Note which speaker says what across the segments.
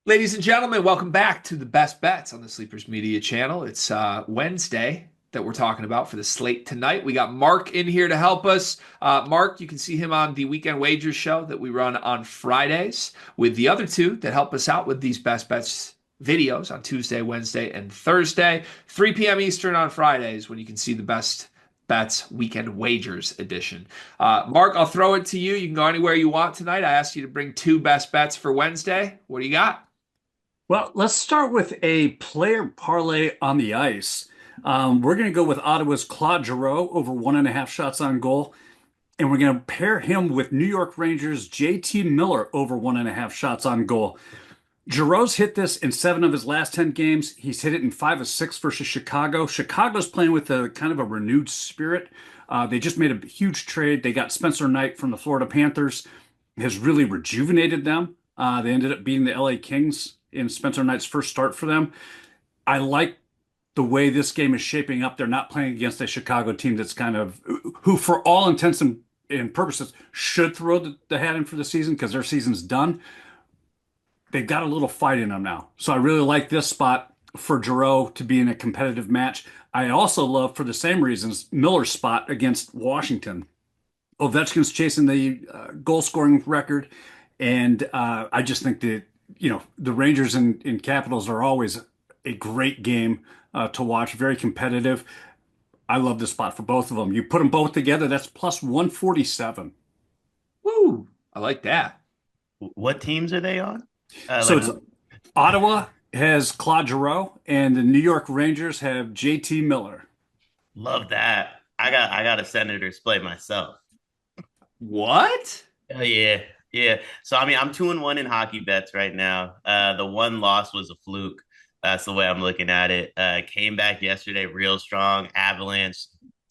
Speaker 1: Ladies and gentlemen, welcome back to the best bets on the Sleepers Media channel. It's Wednesday that we're talking about for the slate tonight. We got Mark in here to help us. Mark, you can see him on the Weekend Wagers show that we run on Fridays with the other two that help us out with these best bets videos on Tuesday, Wednesday, and Thursday, 3 p.m. Eastern on Fridays when you can see the best bets Weekend Wagers edition. Mark, I'll throw it to you. You can go anywhere you want tonight. I asked you to bring two best bets for Wednesday. What do you got?
Speaker 2: Well, let's start with a player parlay on the ice. We're going to go with Ottawa's Claude Giroux over 1.5 shots on goal, and we're going to pair him with New York Rangers JT Miller over 1.5 shots on goal. Giroux's hit this in 7 of his last 10 games. He's hit it in 5 of 6 versus Chicago. Chicago's playing with a kind of a renewed spirit. They just made a huge trade. They got Spencer Knight from the Florida Panthers, has really rejuvenated them. They ended up beating the LA Kings in Spencer Knight's first start for them. I like the way this game is shaping up. They're not playing against a Chicago team that's kind of who, for all intents and purposes, should throw the hat in for the season because their season's done. They've got a little fight in them now. So I really like this spot for Giroux to be in a competitive match. I also love, for the same reasons, Miller's spot against Washington. Ovechkin's chasing the goal scoring record. And I just think that, the Rangers and Capitals are always a great game to watch, very competitive. I love this spot for both of them. You put them both together, that's plus 147.
Speaker 1: Woo! I like that.
Speaker 3: What teams are they on?
Speaker 2: So it's Ottawa has Claude Giroux, and the New York Rangers have JT Miller.
Speaker 3: Love that. I got a Senators play myself.
Speaker 1: What?
Speaker 3: Oh yeah, yeah. So I mean, I'm 2-1 in hockey bets right now. The one loss was a fluke. That's the way I'm looking at it. Came back yesterday real strong. Avalanche.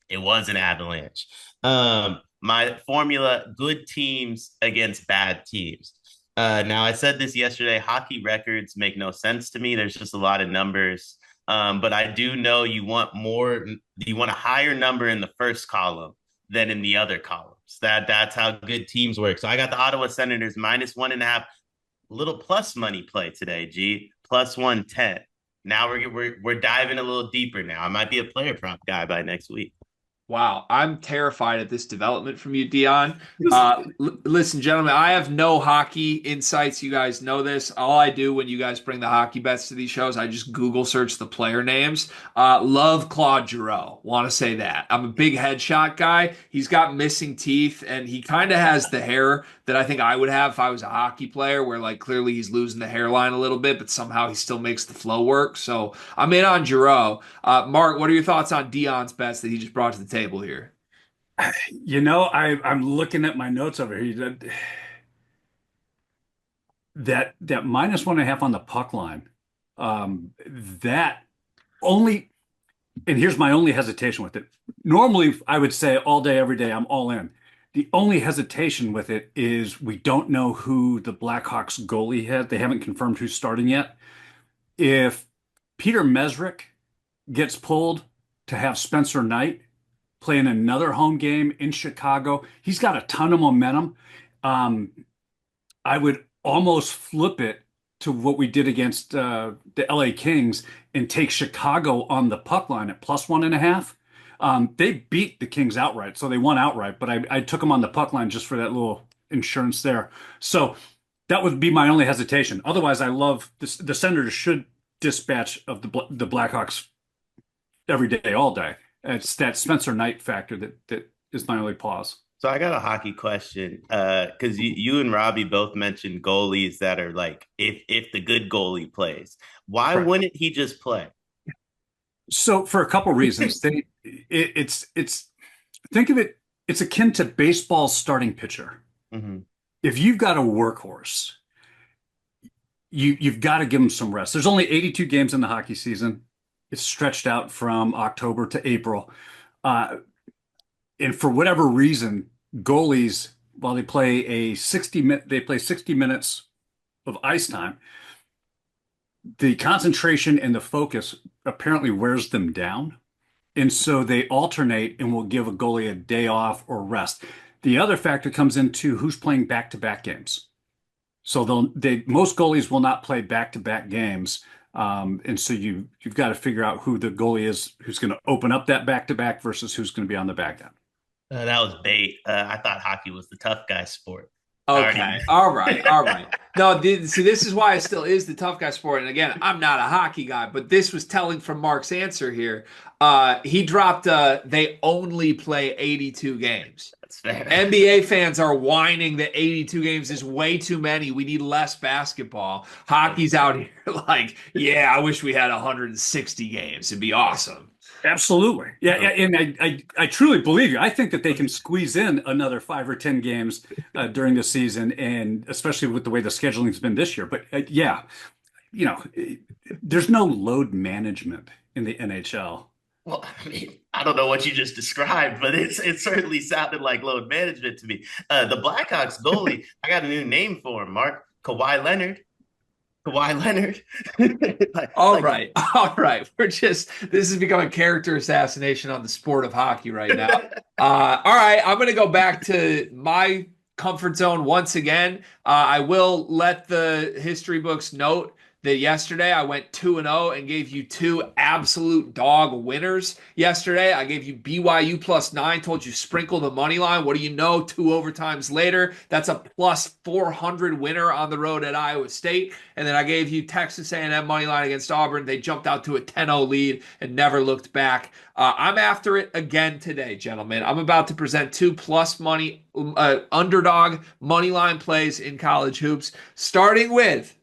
Speaker 3: It was an avalanche. My formula: good teams against bad teams. Now, I said this yesterday. Hockey records make no sense to me. There's just a lot of numbers. But I do know you want more. You want a higher number in the first column than in the other columns. That's how good teams work. So I got the Ottawa Senators minus 1.5. Little plus money play today. G plus 110. Now we're diving a little deeper. Now I might be a player prop guy by next week.
Speaker 1: Wow, I'm terrified at this development from you, Dion. Listen, gentlemen, I have no hockey insights. You guys know this. All I do when you guys bring the hockey bets to these shows, I just Google search the player names. Love Claude Giroux. Want to say that. I'm a big headshot guy. He's got missing teeth, and he kind of has the hair that I think I would have if I was a hockey player, where like clearly he's losing the hairline a little bit, but somehow he still makes the flow work. So I'm in on Giroux. Mark, what are your thoughts on Dion's bets that he just brought to the table here?
Speaker 2: I'm looking at my notes over here. That minus 1.5 on the puck line. That only, and here's my only hesitation with it. Normally, I would say all day, every day, I'm all in. The only hesitation with it is we don't know who the Blackhawks goalie had. They haven't confirmed who's starting yet. If Peter Mesrick gets pulled to have Spencer Knight playing another home game in Chicago, he's got a ton of momentum. Um, I would almost flip it to what we did against the LA Kings and take Chicago on the puck line at plus 1.5. They beat the Kings outright, so they won outright, but I took them on the puck line just for that little insurance there. So that would be my only hesitation. Otherwise, I love this, the Senators should dispatch of the Blackhawks every day, all day. It's that Spencer Knight factor that is my only pause.
Speaker 3: So I got a hockey question because you and Robbie both mentioned goalies that are like if the good goalie plays, why
Speaker 2: Right.
Speaker 3: wouldn't he just play?
Speaker 2: So for a couple reasons, it's think of it, it's akin to baseball's starting pitcher.
Speaker 3: Mhm.
Speaker 2: If you've got a workhorse, you've got to give them some rest. There's only 82 games in the hockey season. It's stretched out from October to April. Uh, and for whatever reason, goalies, while they play 60 minutes of ice time, the concentration and the focus apparently wears them down. And so they alternate and will give a goalie a day off or rest. The other factor comes into who's playing back-to-back games. So most goalies will not play back-to-back games. And so you've got to figure out who the goalie is who's going to open up that back-to-back versus who's going to be on the back end.
Speaker 3: That was bait. I thought hockey was the tough guy sport.
Speaker 1: Okay. All right. All right. No, see, this is why it still is the tough guy sport. And again, I'm not a hockey guy, but this was telling from Mark's answer here. He dropped, they only play 82 games.
Speaker 3: That's fair.
Speaker 1: NBA fans are whining that 82 games is way too many. We need less basketball. Hockey's out here like, yeah, I wish we had 160 games. It'd be awesome.
Speaker 2: Absolutely. Yeah, and I truly believe you. I think that they can squeeze in another 5 or 10 games during the season, and especially with the way the scheduling's been this year. But yeah, there's no load management in the NHL.
Speaker 3: Well, I mean, I don't know what you just described, but it certainly sounded like load management to me. The Blackhawks goalie, I got a new name for him, Mark. Kawhi Leonard. Kawhi Leonard.
Speaker 1: All right. This is becoming character assassination on the sport of hockey right now. All right. I'm going to go back to my comfort zone once again. I will let the history books note that yesterday I went 2-0 and gave you 2 absolute dog winners. Yesterday I gave you BYU +9, told you sprinkle the money line. What do you know? 2 overtimes later, that's a +400 winner on the road at Iowa State. And then I gave you Texas A&M money line against Auburn. They jumped out to a 10-0 lead and never looked back. I'm after it again today, gentlemen. I'm about to present 2 plus money underdog money line plays in college hoops, starting with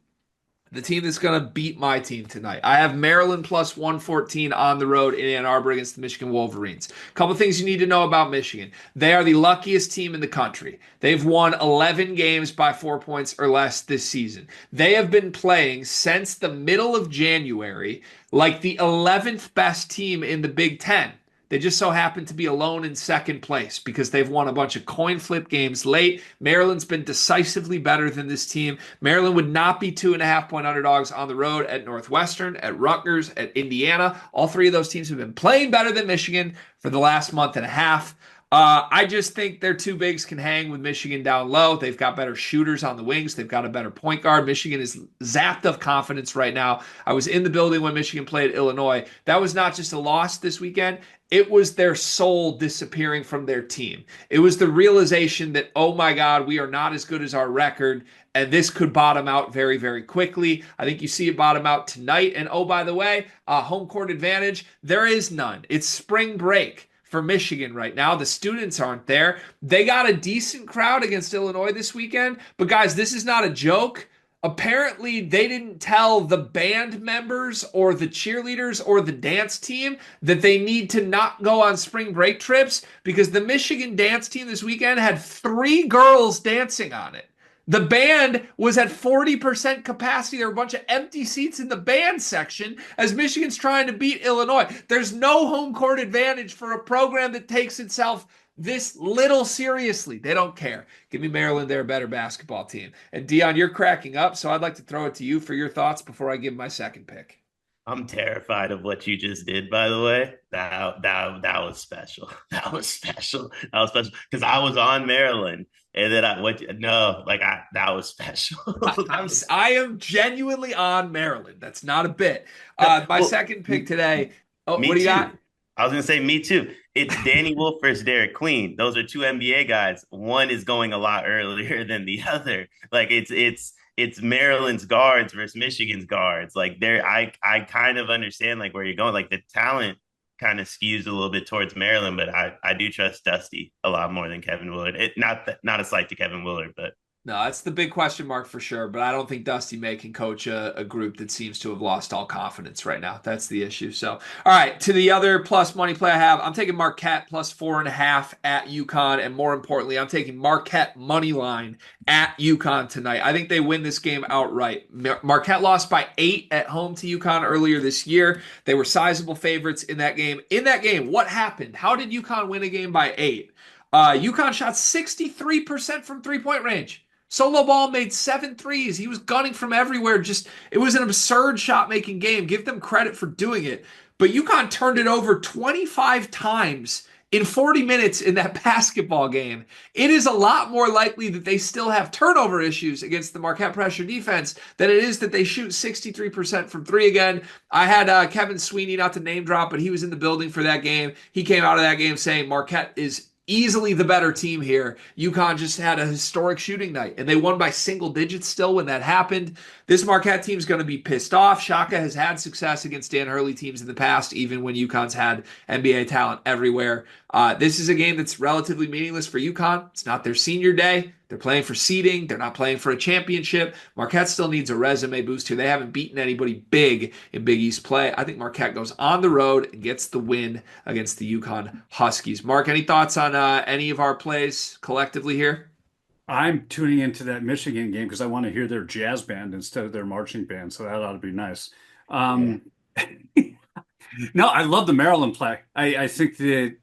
Speaker 1: the team that's going to beat my team tonight. I have Maryland +114 on the road in Ann Arbor against the Michigan Wolverines. A couple things you need to know about Michigan. They are the luckiest team in the country. They've won 11 games by 4 points or less this season. They have been playing since the middle of January like the 11th best team in the Big Ten. They just so happen to be alone in second place because they've won a bunch of coin flip games late. Maryland's been decisively better than this team. Maryland would not be 2.5-point underdogs on the road at Northwestern, at Rutgers, at Indiana. All 3 of those teams have been playing better than Michigan for the last month and a half. I just think their 2 bigs can hang with Michigan down low. They've got better shooters on the wings. They've got a better point guard. Michigan is zapped of confidence right now. I was in the building when Michigan played Illinois. That was not just a loss this weekend. It was their soul disappearing from their team. It was the realization that, oh my God, we are not as good as our record, and this could bottom out very, very quickly. I think you see it bottom out tonight. And oh, by the way, home court advantage, there is none. It's spring break for Michigan right now. The students aren't there. They got a decent crowd against Illinois this weekend, but guys, this is not a joke. Apparently, they didn't tell the band members or the cheerleaders or the dance team that they need to not go on spring break trips because the Michigan dance team this weekend had 3 girls dancing on it. The band was at 40% capacity. There were a bunch of empty seats in the band section as Michigan's trying to beat Illinois. There's no home court advantage for a program that takes itself this little seriously. They don't care. Give me Maryland. They're a better basketball team. And Dion, you're cracking up, so I'd like to throw it to you for your thoughts before I give my second pick.
Speaker 3: I'm terrified of what you just did, by the way. That was special. That was special. Because I was on Maryland. And then that was special.
Speaker 1: I am genuinely on Maryland. That's not a bit. My second pick today. Oh, what do you got?
Speaker 3: I was going to say, me too. It's Danny Wolf versus Derek Queen. Those are 2 NBA guys. One is going a lot earlier than the other. Like it's Maryland's guards versus Michigan's guards. Like I kind of understand like where you're going. Like the talent kind of skews a little bit towards Maryland, but I do trust Dusty a lot more than Kevin Willard. Not a slight to Kevin Willard, but
Speaker 1: no, that's the big question mark for sure. But I don't think Dusty May can coach a group that seems to have lost all confidence right now. That's the issue. So, all right, to the other plus money play I have, I'm taking Marquette +4.5 at UConn. And more importantly, I'm taking Marquette money line at UConn tonight. I think they win this game outright. Marquette lost by 8 at home to UConn earlier this year. They were sizable favorites in that game. In that game, what happened? How did UConn win a game by 8? UConn shot 63% from three-point range. Solo Ball made 7 threes. He was gunning from everywhere. It was an absurd shot-making game. Give them credit for doing it. But UConn turned it over 25 times in 40 minutes in that basketball game, it is a lot more likely that they still have turnover issues against the Marquette pressure defense than it is that they shoot 63% from three again. I had Kevin Sweeney, not to name drop, but he was in the building for that game. He came out of that game saying Marquette is easily the better team here. UConn just had a historic shooting night, and they won by single digits still when that happened. This Marquette team is going to be pissed off. Shaka has had success against Dan Hurley teams in the past, even when UConn's had NBA talent everywhere. This is a game that's relatively meaningless for UConn. It's not their senior day. They're playing for seeding. They're not playing for a championship. Marquette still needs a resume boost here. They haven't beaten anybody big in Big East play. I think Marquette goes on the road and gets the win against the UConn Huskies. Mark, any thoughts on any of our plays collectively here?
Speaker 2: I'm tuning into that Michigan game because I want to hear their jazz band instead of their marching band, so that ought to be nice. No, I love the Maryland play. I think that,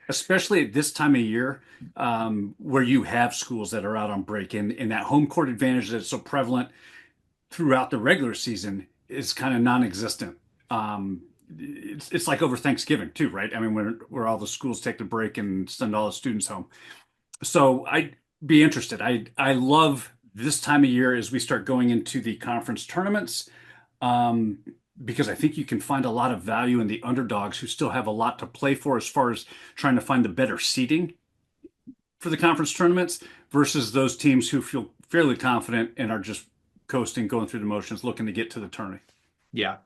Speaker 2: especially at this time of year, where you have schools that are out on break and that home court advantage that's so prevalent throughout the regular season is kind of non-existent. It's like over Thanksgiving too, right? I mean, where all the schools take the break and send all the students home. So I'd be interested. I love this time of year as we start going into the conference tournaments, because I think you can find a lot of value in the underdogs who still have a lot to play for as far as trying to find the better seeding for the conference tournaments versus those teams who feel fairly confident and are just coasting, going through the motions, looking to get to the tourney.
Speaker 1: Yeah.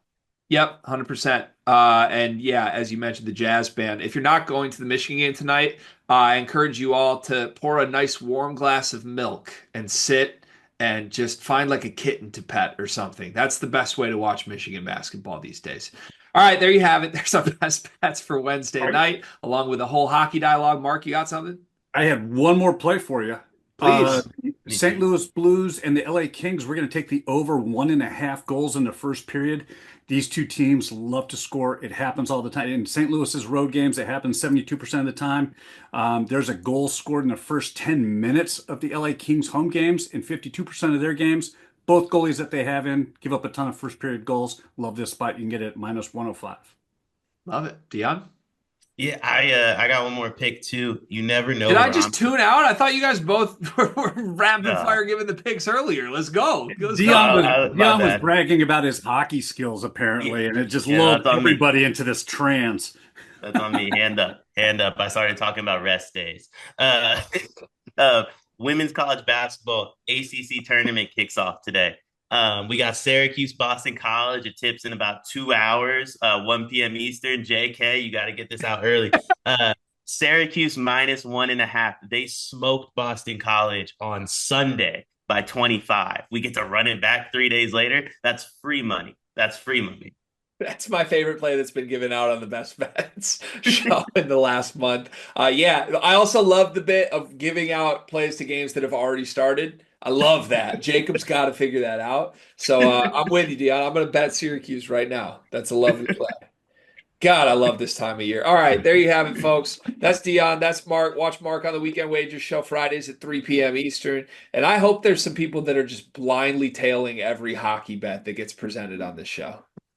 Speaker 1: Yep, 100%. And yeah, as you mentioned, the jazz band. If you're not going to the Michigan game tonight, I encourage you all to pour a nice warm glass of milk and sit and just find like a kitten to pet or something. That's the best way to watch Michigan basketball these days. All right, there you have it. There's our best bets for Wednesday night, along with a whole hockey dialogue. Mark, you got something?
Speaker 2: I had one more play for you.
Speaker 1: Please.
Speaker 2: St. Louis Blues and the LA Kings, we're going to take the over 1.5 goals in the first period. These two teams love to score. It happens all the time. In St. Louis's road games, it happens 72% of the time. There's a goal scored in the first 10 minutes of the LA Kings home games in 52% of their games. Both goalies that they have in give up a ton of first period goals. Love this spot. You can get it at -105.
Speaker 1: Love it. Dion?
Speaker 3: Yeah, I got one more pick too. You never know.
Speaker 1: Did I just tune out? I thought you guys both were rapid fire giving the picks earlier. Let's go.
Speaker 2: Dion was bragging about his hockey skills apparently, and it just lulled everybody into this trance.
Speaker 3: That's on me. Hand up. I started talking about rest days. Women's college basketball ACC tournament kicks off today. We got Syracuse, Boston College. It tips in about 2 hours, 1 p.m. Eastern. JK, you got to get this out early. Syracuse -1.5. They smoked Boston College on Sunday by 25. We get to run it back 3 days later. That's free money.
Speaker 1: That's my favorite play that's been given out on the Best Bets show in the last month. Yeah, I also love the bit of giving out plays to games that have already started. I love that. Jacob's got to figure that out. So I'm with you, Dion. I'm going to bet Syracuse right now. That's a lovely play. God, I love this time of year. All right, there you have it, folks. That's Dion. That's Mark. Watch Mark on the Weekend Wagers show Fridays at 3 p.m. Eastern. And I hope there's some people that are just blindly tailing every hockey bet that gets presented on this show.